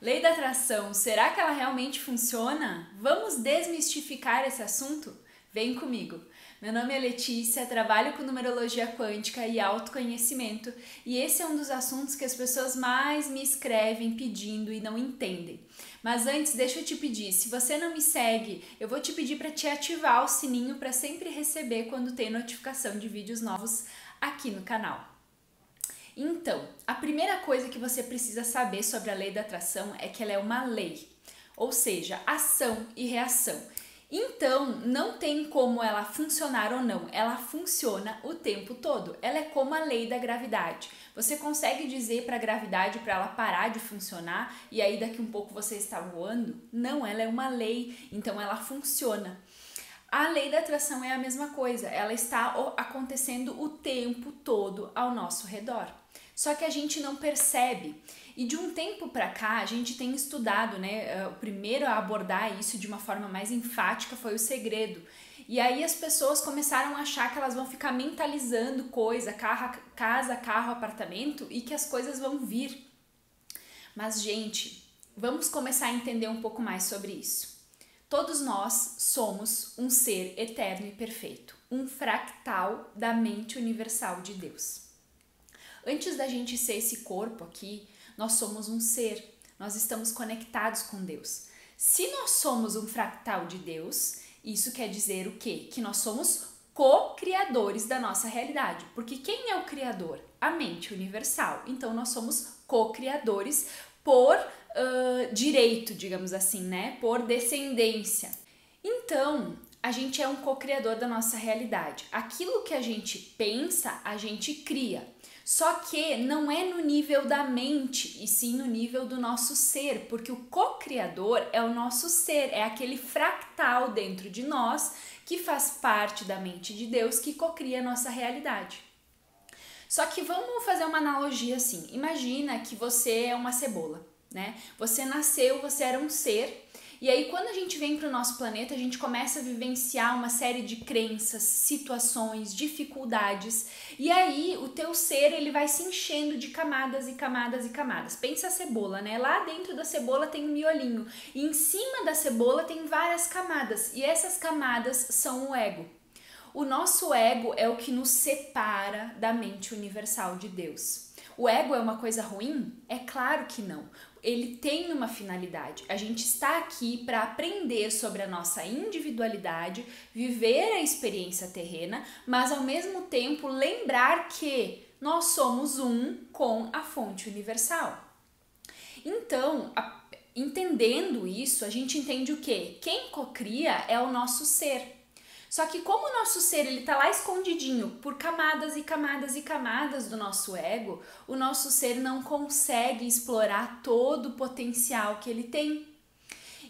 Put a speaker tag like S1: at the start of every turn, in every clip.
S1: Lei da atração, será que ela realmente funciona? Vamos desmistificar esse assunto? Vem comigo! Meu nome é Letícia, trabalho com numerologia quântica e autoconhecimento, e esse é um dos assuntos que as pessoas mais me escrevem pedindo e não entendem. Mas antes, deixa eu te pedir, se você não me segue, eu vou te pedir para te ativar o sininho para sempre receber quando tem notificação de vídeos novos aqui no canal. Então, a primeira coisa que você precisa saber sobre a lei da atração é que ela é uma lei, ou seja, ação e reação. Então, não tem como ela funcionar ou não, ela funciona o tempo todo. Ela é como a lei da gravidade. Você consegue dizer para a gravidade para ela parar de funcionar e aí daqui um pouco você está voando? Não, ela é uma lei, então ela funciona. A lei da atração é a mesma coisa, ela está acontecendo o tempo todo ao nosso redor. Só que a gente não percebe. E de um tempo para cá a gente tem estudado, né? O primeiro a abordar isso de uma forma mais enfática foi O Segredo. E aí as pessoas começaram a achar que elas vão ficar mentalizando coisa, casa, carro, apartamento e que as coisas vão vir. Mas, gente, vamos começar a entender um pouco mais sobre isso. Todos nós somos um ser eterno e perfeito, um fractal da mente universal de Deus. Antes da gente ser esse corpo aqui, nós somos um ser, nós estamos conectados com Deus. Se nós somos um fractal de Deus, isso quer dizer o quê? Que nós somos co-criadores da nossa realidade. Porque quem é o criador? A mente universal. Então nós somos co-criadores por direito, digamos assim, né? Por descendência. Então, a gente é um co-criador da nossa realidade. Aquilo que a gente pensa, a gente cria. Só que não é no nível da mente, e sim no nível do nosso ser, porque o co-criador é o nosso ser, é aquele fractal dentro de nós que faz parte da mente de Deus que co-cria a nossa realidade. Só que vamos fazer uma analogia assim, imagina que você é uma cebola, né? Você nasceu, você era um ser. E aí, quando a gente vem para o nosso planeta, a gente começa a vivenciar uma série de crenças, situações, dificuldades. E aí, o teu ser, ele vai se enchendo de camadas e camadas e camadas. Pensa a cebola, né? Lá dentro da cebola tem um miolinho. E em cima da cebola tem várias camadas. E essas camadas são o ego. O nosso ego é o que nos separa da mente universal de Deus. O ego é uma coisa ruim? É claro que não. Ele tem uma finalidade. A gente está aqui para aprender sobre a nossa individualidade, viver a experiência terrena, mas ao mesmo tempo lembrar que nós somos um com a fonte universal. Então, entendendo isso, a gente entende o quê? Quem cocria é o nosso ser. Só que como o nosso ser ele tá lá escondidinho por camadas e camadas e camadas do nosso ego, o nosso ser não consegue explorar todo o potencial que ele tem.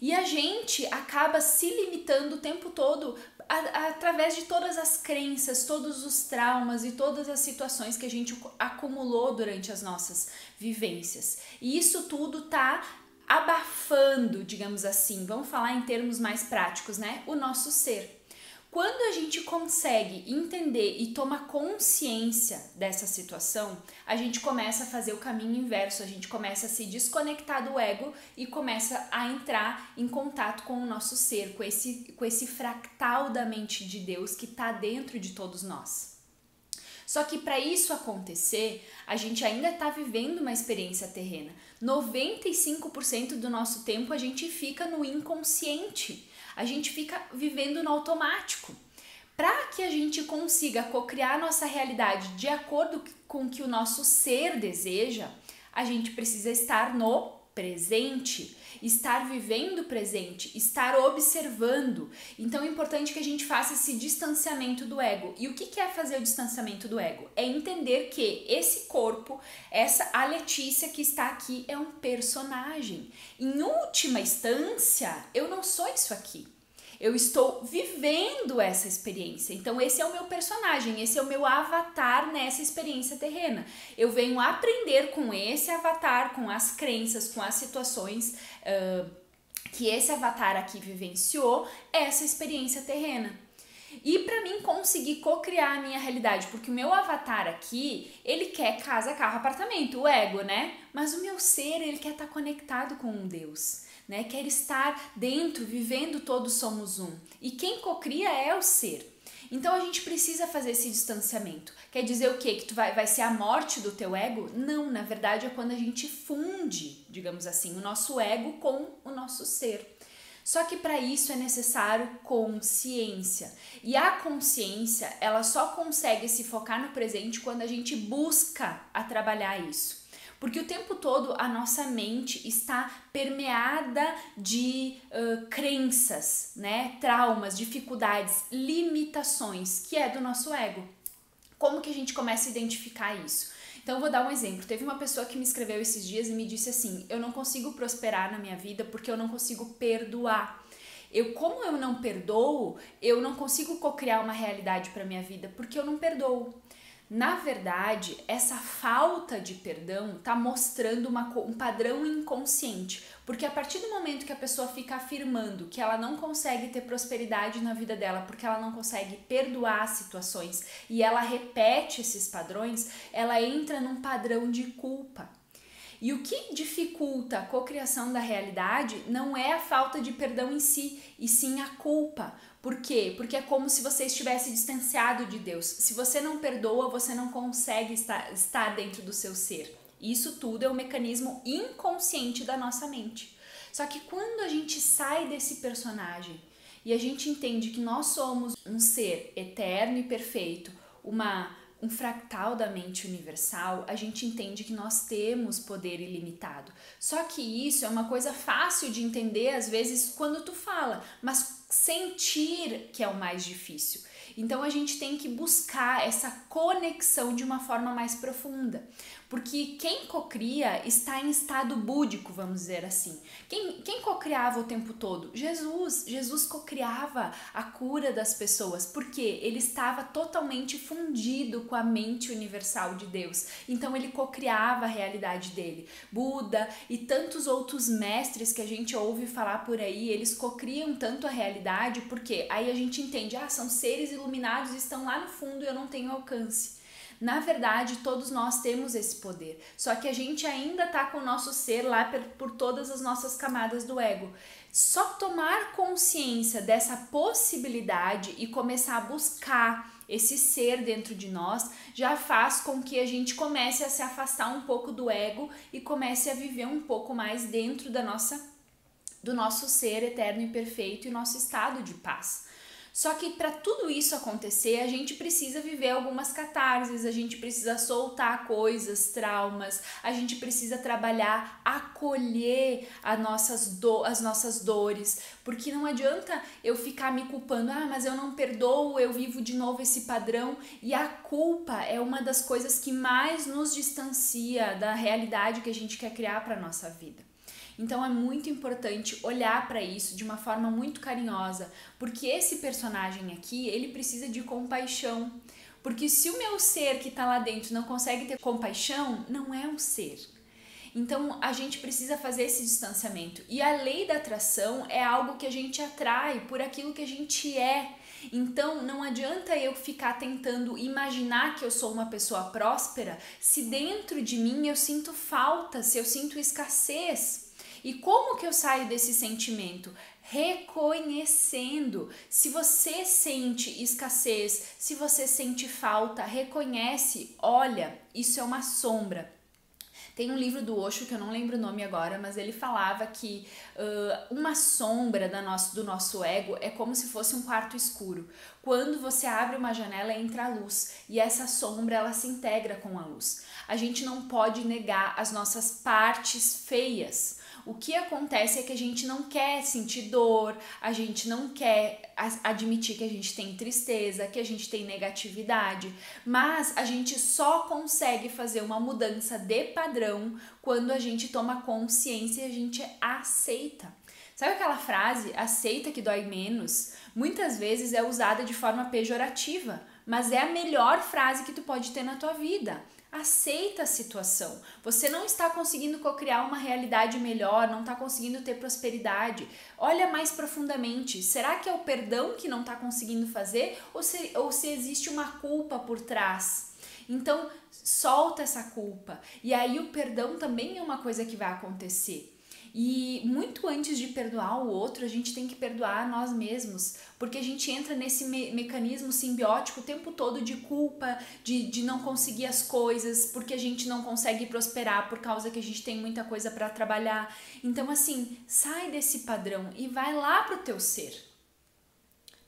S1: E a gente acaba se limitando o tempo todo através de todas as crenças, todos os traumas e todas as situações que a gente acumulou durante as nossas vivências. E isso tudo tá abafando, digamos assim, vamos falar em termos mais práticos, né? O nosso ser. Quando a gente consegue entender e tomar consciência dessa situação, a gente começa a fazer o caminho inverso, a gente começa a se desconectar do ego e começa a entrar em contato com o nosso ser, com esse fractal da mente de Deus que está dentro de todos nós. Só que para isso acontecer, a gente ainda está vivendo uma experiência terrena. 95% do nosso tempo a gente fica no inconsciente. A gente fica vivendo no automático. Para que a gente consiga cocriar nossa realidade de acordo com o que o nosso ser deseja, a gente precisa estar no presente, estar vivendo o presente, estar observando. Então é importante que a gente faça esse distanciamento do ego. E o que é fazer o distanciamento do ego? É entender que esse corpo, a Letícia que está aqui é um personagem. Em última instância, eu não sou isso aqui. Eu estou vivendo essa experiência. Então esse é o meu personagem, esse é o meu avatar nessa experiência terrena. Eu venho aprender com esse avatar, com as crenças, com as situações que esse avatar aqui vivenciou, essa experiência terrena. E para mim conseguir co-criar a minha realidade, porque o meu avatar aqui, ele quer casa, carro, apartamento, o ego, né? Mas o meu ser, ele quer estar conectado com um Deus, né? Quer estar dentro, vivendo todos somos um. E quem co-cria é o ser. Então a gente precisa fazer esse distanciamento. Quer dizer o quê? Que tu vai ser a morte do teu ego? Não, na verdade é quando a gente funde, digamos assim, o nosso ego com o nosso ser. Só que para isso é necessário consciência. E a consciência, ela só consegue se focar no presente quando a gente busca a trabalhar isso. Porque o tempo todo a nossa mente está permeada de crenças, né? Traumas, dificuldades, limitações, que é do nosso ego. Como que a gente começa a identificar isso? Então eu vou dar um exemplo. Teve uma pessoa que me escreveu esses dias e me disse assim: eu não consigo prosperar na minha vida porque eu não consigo perdoar. Como eu não perdoo, eu não consigo co-criar uma realidade para minha vida porque eu não perdoo. Na verdade, essa falta de perdão está mostrando um padrão inconsciente, porque a partir do momento que a pessoa fica afirmando que ela não consegue ter prosperidade na vida dela porque ela não consegue perdoar as situações e ela repete esses padrões, ela entra num padrão de culpa. E o que dificulta a cocriação da realidade não é a falta de perdão em si, e sim a culpa. Por quê? Porque é como se você estivesse distanciado de Deus. Se você não perdoa, você não consegue estar dentro do seu ser. Isso tudo é um mecanismo inconsciente da nossa mente. Só que quando a gente sai desse personagem e a gente entende que nós somos um ser eterno e perfeito, um fractal da mente universal, a gente entende que nós temos poder ilimitado. Só que isso é uma coisa fácil de entender às vezes quando tu fala, mas sentir que é o mais difícil. Então a gente tem que buscar essa conexão de uma forma mais profunda, porque quem cocria está em estado búdico, vamos dizer assim. Quem cocriava o tempo todo? Jesus cocriava a cura das pessoas, porque ele estava totalmente fundido com a mente universal de Deus. Então ele cocriava a realidade dele. Buda e tantos outros mestres que a gente ouve falar por aí, eles cocriam tanto a realidade, porque aí a gente entende, são seres iluminados, estão lá no fundo e eu não tenho alcance. Na verdade, todos nós temos esse poder, só que a gente ainda tá com o nosso ser lá por todas as nossas camadas do ego. Só tomar consciência dessa possibilidade e começar a buscar esse ser dentro de nós já faz com que a gente comece a se afastar um pouco do ego e comece a viver um pouco mais dentro do nosso ser eterno e perfeito e nosso estado de paz. Só que para tudo isso acontecer, a gente precisa viver algumas catarses, a gente precisa soltar coisas, traumas, a gente precisa trabalhar, acolher as nossas dores, porque não adianta eu ficar me culpando, mas eu não perdoo, eu vivo de novo esse padrão, e a culpa é uma das coisas que mais nos distancia da realidade que a gente quer criar para a nossa vida. Então é muito importante olhar para isso de uma forma muito carinhosa, porque esse personagem aqui, ele precisa de compaixão. Porque se o meu ser que está lá dentro não consegue ter compaixão, não é um ser. Então a gente precisa fazer esse distanciamento. E a lei da atração é algo que a gente atrai por aquilo que a gente é. Então não adianta eu ficar tentando imaginar que eu sou uma pessoa próspera se dentro de mim eu sinto falta, se eu sinto escassez. E como que eu saio desse sentimento? Reconhecendo. Se você sente escassez, se você sente falta, reconhece, olha, isso é uma sombra. Tem um livro do Osho, que eu não lembro o nome agora, mas ele falava que uma sombra do nosso ego é como se fosse um quarto escuro. Quando você abre uma janela, entra a luz, e essa sombra ela se integra com a luz. A gente não pode negar as nossas partes feias. O que acontece é que a gente não quer sentir dor, a gente não quer admitir que a gente tem tristeza, que a gente tem negatividade, mas a gente só consegue fazer uma mudança de padrão quando a gente toma consciência e a gente aceita. Sabe aquela frase, aceita que dói menos? Muitas vezes é usada de forma pejorativa, mas é a melhor frase que tu pode ter na tua vida. Aceita a situação. Você não está conseguindo cocriar uma realidade melhor, não está conseguindo ter prosperidade. Olha mais profundamente. Será que é o perdão que não está conseguindo fazer ou se existe uma culpa por trás? Então, solta essa culpa. E aí o perdão também é uma coisa que vai acontecer. E muito antes de perdoar o outro, a gente tem que perdoar nós mesmos, porque a gente entra nesse mecanismo simbiótico o tempo todo de culpa, de não conseguir as coisas, porque a gente não consegue prosperar por causa que a gente tem muita coisa para trabalhar. Então, assim, sai desse padrão e vai lá pro teu ser.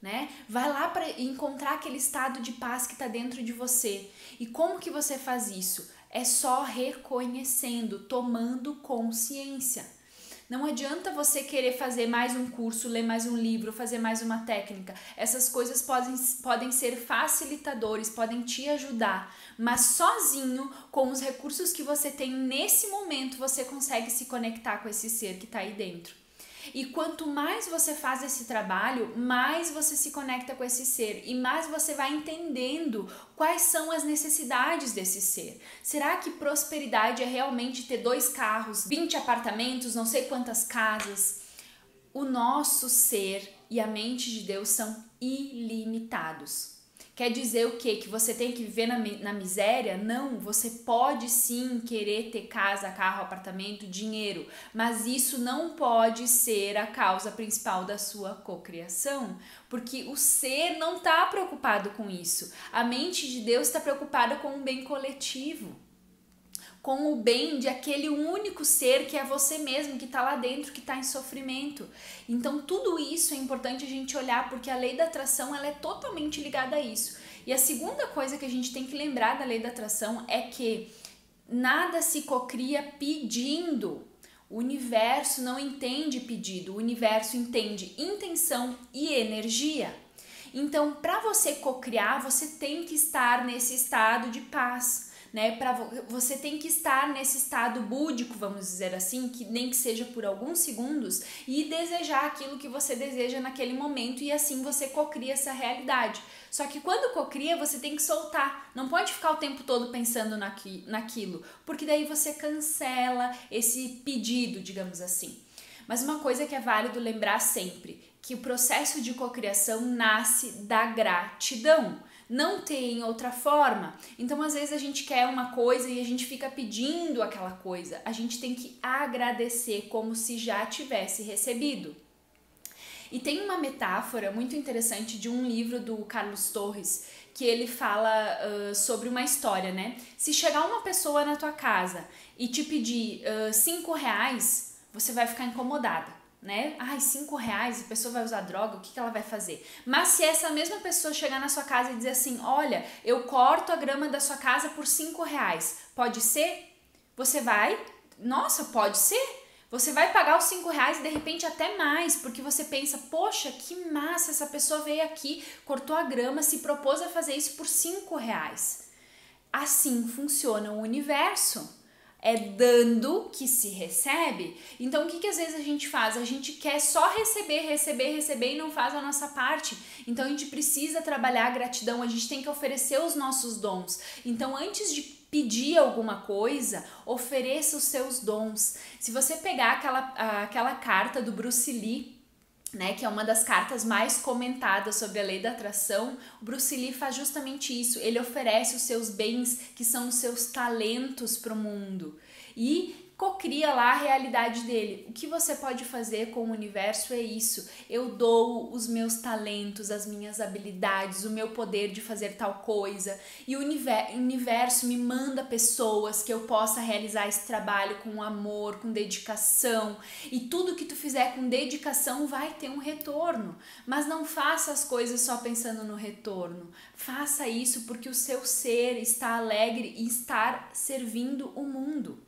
S1: Né? Vai lá para encontrar aquele estado de paz que está dentro de você. E como que você faz isso? É só reconhecendo, tomando consciência. Não adianta você querer fazer mais um curso, ler mais um livro, fazer mais uma técnica. Essas coisas podem ser facilitadores, podem te ajudar, mas sozinho, com os recursos que você tem nesse momento, você consegue se conectar com esse ser que está aí dentro. E quanto mais você faz esse trabalho, mais você se conecta com esse ser e mais você vai entendendo quais são as necessidades desse ser. Será que prosperidade é realmente ter 2 carros, 20 apartamentos, não sei quantas casas? O nosso ser e a mente de Deus são ilimitados. Quer dizer o quê? Que você tem que viver na miséria? Não, você pode sim querer ter casa, carro, apartamento, dinheiro, mas isso não pode ser a causa principal da sua cocriação, porque o ser não está preocupado com isso. A mente de Deus está preocupada com o bem coletivo, com o bem de aquele único ser que é você mesmo, que está lá dentro, que está em sofrimento. Então tudo isso é importante a gente olhar, porque a lei da atração ela é totalmente ligada a isso. E a segunda coisa que a gente tem que lembrar da lei da atração é que nada se cocria pedindo. O universo não entende pedido, o universo entende intenção e energia. Então, para você cocriar, você tem que estar nesse estado de paz. Né, você tem que estar nesse estado búdico, vamos dizer assim, que nem que seja por alguns segundos, e desejar aquilo que você deseja naquele momento, e assim você cocria essa realidade. Só que quando cocria, você tem que soltar, não pode ficar o tempo todo pensando naquilo, porque daí você cancela esse pedido, digamos assim. Mas uma coisa que é válido lembrar sempre, que o processo de cocriação nasce da gratidão. Não tem outra forma. Então, às vezes a gente quer uma coisa e a gente fica pedindo aquela coisa. A gente tem que agradecer como se já tivesse recebido. E tem uma metáfora muito interessante de um livro do Carlos Torres, que ele fala sobre uma história, né? Se chegar uma pessoa na tua casa e te pedir R$5, você vai ficar incomodada. Né? Ai, R$5, a pessoa vai usar droga, o que ela vai fazer? Mas se essa mesma pessoa chegar na sua casa e dizer assim, olha, eu corto a grama da sua casa por R$5, pode ser? Você vai, nossa, pode ser? Você vai pagar os R$5 e de repente até mais, porque você pensa, poxa, que massa, essa pessoa veio aqui, cortou a grama, se propôs a fazer isso por R$5. Assim funciona o universo. É dando que se recebe. Então, o que às vezes a gente faz? A gente quer só receber e não faz a nossa parte. Então, a gente precisa trabalhar a gratidão, a gente tem que oferecer os nossos dons. Então, antes de pedir alguma coisa, ofereça os seus dons. Se você pegar aquela carta do Bruce Lee, né, que é uma das cartas mais comentadas sobre a lei da atração, o Bruce Lee faz justamente isso. Ele oferece os seus bens, que são os seus talentos para o mundo, e cocria lá a realidade dele. O que você pode fazer com o universo é isso. Eu dou os meus talentos, as minhas habilidades, o meu poder de fazer tal coisa, e o universo me manda pessoas que eu possa realizar esse trabalho com amor, com dedicação, e tudo que tu fizer com dedicação vai ter um retorno. Mas não faça as coisas só pensando no retorno. Faça isso porque o seu ser está alegre e está servindo o mundo.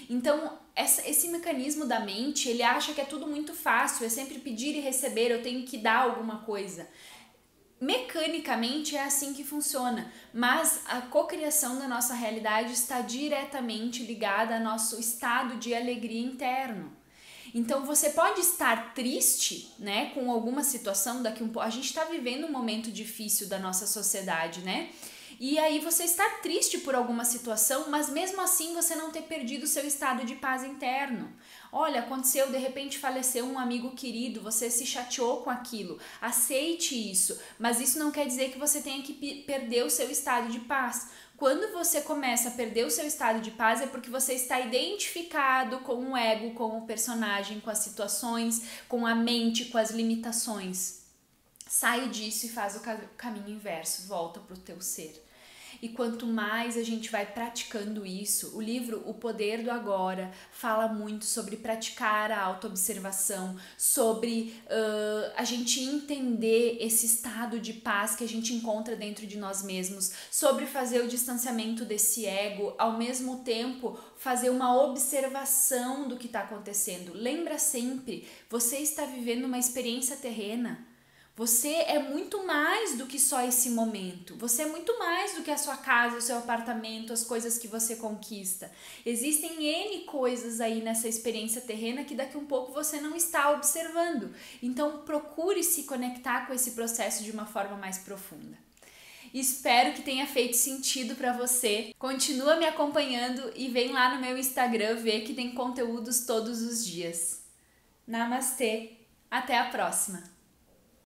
S1: Então, esse mecanismo da mente, ele acha que é tudo muito fácil, é sempre pedir e receber, eu tenho que dar alguma coisa. Mecanicamente é assim que funciona, mas a cocriação da nossa realidade está diretamente ligada ao nosso estado de alegria interno. Então você pode estar triste, né, com alguma situação a gente está vivendo um momento difícil da nossa sociedade, né? E aí você está triste por alguma situação, mas mesmo assim você não ter perdido o seu estado de paz interno. Olha, aconteceu, de repente faleceu um amigo querido, você se chateou com aquilo. Aceite isso, mas isso não quer dizer que você tenha que perder o seu estado de paz. Quando você começa a perder o seu estado de paz é porque você está identificado com o ego, com o personagem, com as situações, com a mente, com as limitações. Sai disso e faz o caminho inverso, volta para o teu ser. E quanto mais a gente vai praticando isso, o livro O Poder do Agora fala muito sobre praticar a autoobservação, sobre a gente entender esse estado de paz que a gente encontra dentro de nós mesmos, sobre fazer o distanciamento desse ego, ao mesmo tempo fazer uma observação do que está acontecendo. Lembra sempre, você está vivendo uma experiência terrena. Você é muito mais do que só esse momento. Você é muito mais do que a sua casa, o seu apartamento, as coisas que você conquista. Existem N coisas aí nessa experiência terrena que daqui a um pouco você não está observando. Então procure se conectar com esse processo de uma forma mais profunda. Espero que tenha feito sentido para você. Continua me acompanhando e vem lá no meu Instagram ver que tem conteúdos todos os dias. Namastê! Até a próxima!